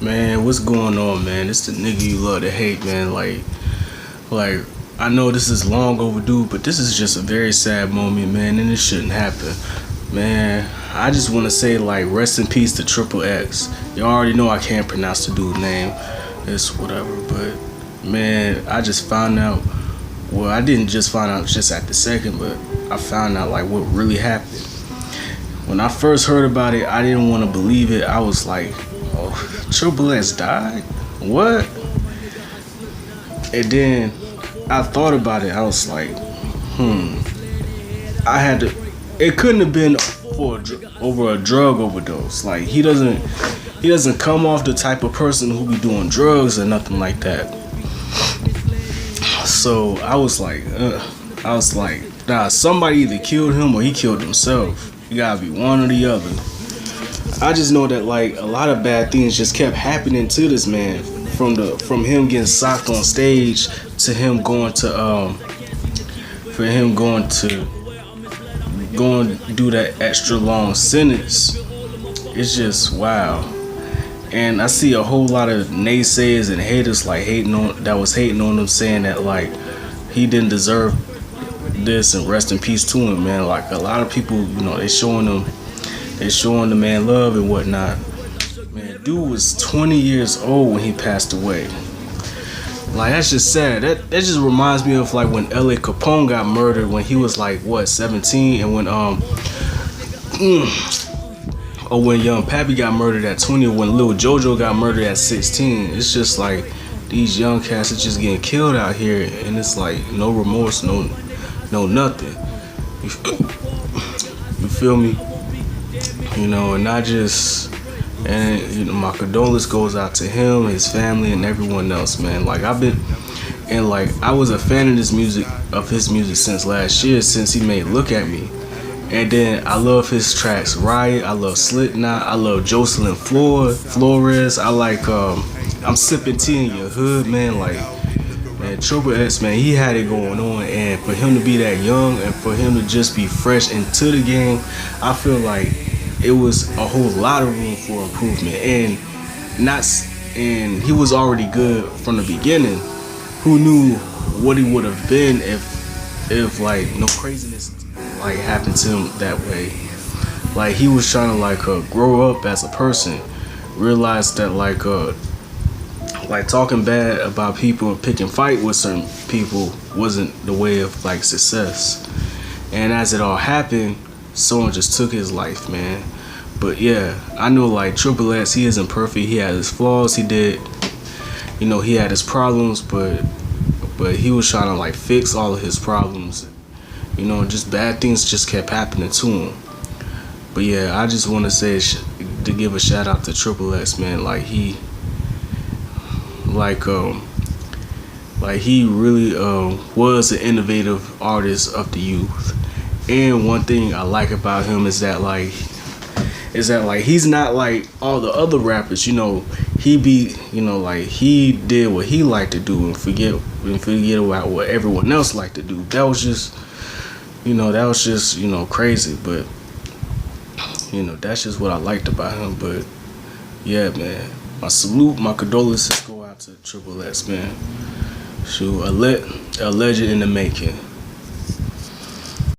Man, what's going on, man? It's the nigga you love to hate, man. Like, I know this is long overdue, but this is just a very sad moment, man, and it shouldn't happen. Man, I just want to say, like, rest in peace to Triple X. You already know I can't pronounce the dude's name. It's whatever, but, man, I just found out, well, I didn't just find out just at the second, but I found out, like, what really happened. When I first heard about it, I didn't want to believe it. I was like, oh, Triple X died? What? And then I thought about it. I was like, I had to. It couldn't have been over a drug overdose. Like he doesn't come off the type of person who be doing drugs or nothing like that. So I was like, nah, somebody either killed him or he killed himself. You gotta be one or the other. I just know that like a lot of bad things just kept happening to this man, from him getting socked on stage to him going to do that extra long sentence. It's just wow. And I see a whole lot of naysayers and haters like hating on him, saying that like he didn't deserve this and rest in peace to him, man. Like a lot of people, you know, they showing the man love and whatnot. Man, dude was 20 years old when he passed away. Like that's just sad. That just reminds me of like when L.A. Capone got murdered when he was like what 17, and when or when Young Pappy got murdered at 20, or when Lil JoJo got murdered at 16. It's just like these young cats are just getting killed out here, and it's like no remorse, no nothing. You feel me? You know, and you know, my condolence goes out to him, his family, and everyone else, man. Like I was a fan of his music since last year, since he made Look At Me. And then I love his tracks Riot, I love Slipknot, I love Jocelyn Flores, I like I'm Sipping Tea in Your Hood, man. Like, man, Triple X, man, he had it going on, and for him to be that young and for him to just be fresh into the game, I feel like it was a whole lot of room for improvement, and he was already good from the beginning. Who knew what he would have been if like no craziness like happened to him that way. Like he was trying to like grow up as a person, realize that like talking bad about people and picking fight with certain people wasn't the way of like success. And as it all happened, someone just took his life, man. But yeah, I know like Triple X, he isn't perfect. He had his flaws. He had his problems, but he was trying to like fix all of his problems. You know, just bad things just kept happening to him. But yeah, I just want to say to give a shout out to Triple X, man. Like he really was an innovative artist of the youth. And one thing I like about him is that he's not like all the other rappers. You know, he did what he liked to do and forget about what everyone else liked to do. That was just crazy. But you know, that's just what I liked about him. But yeah, man, my salute, my condolences go out to Triple X, man. Shoot, a legend in the making.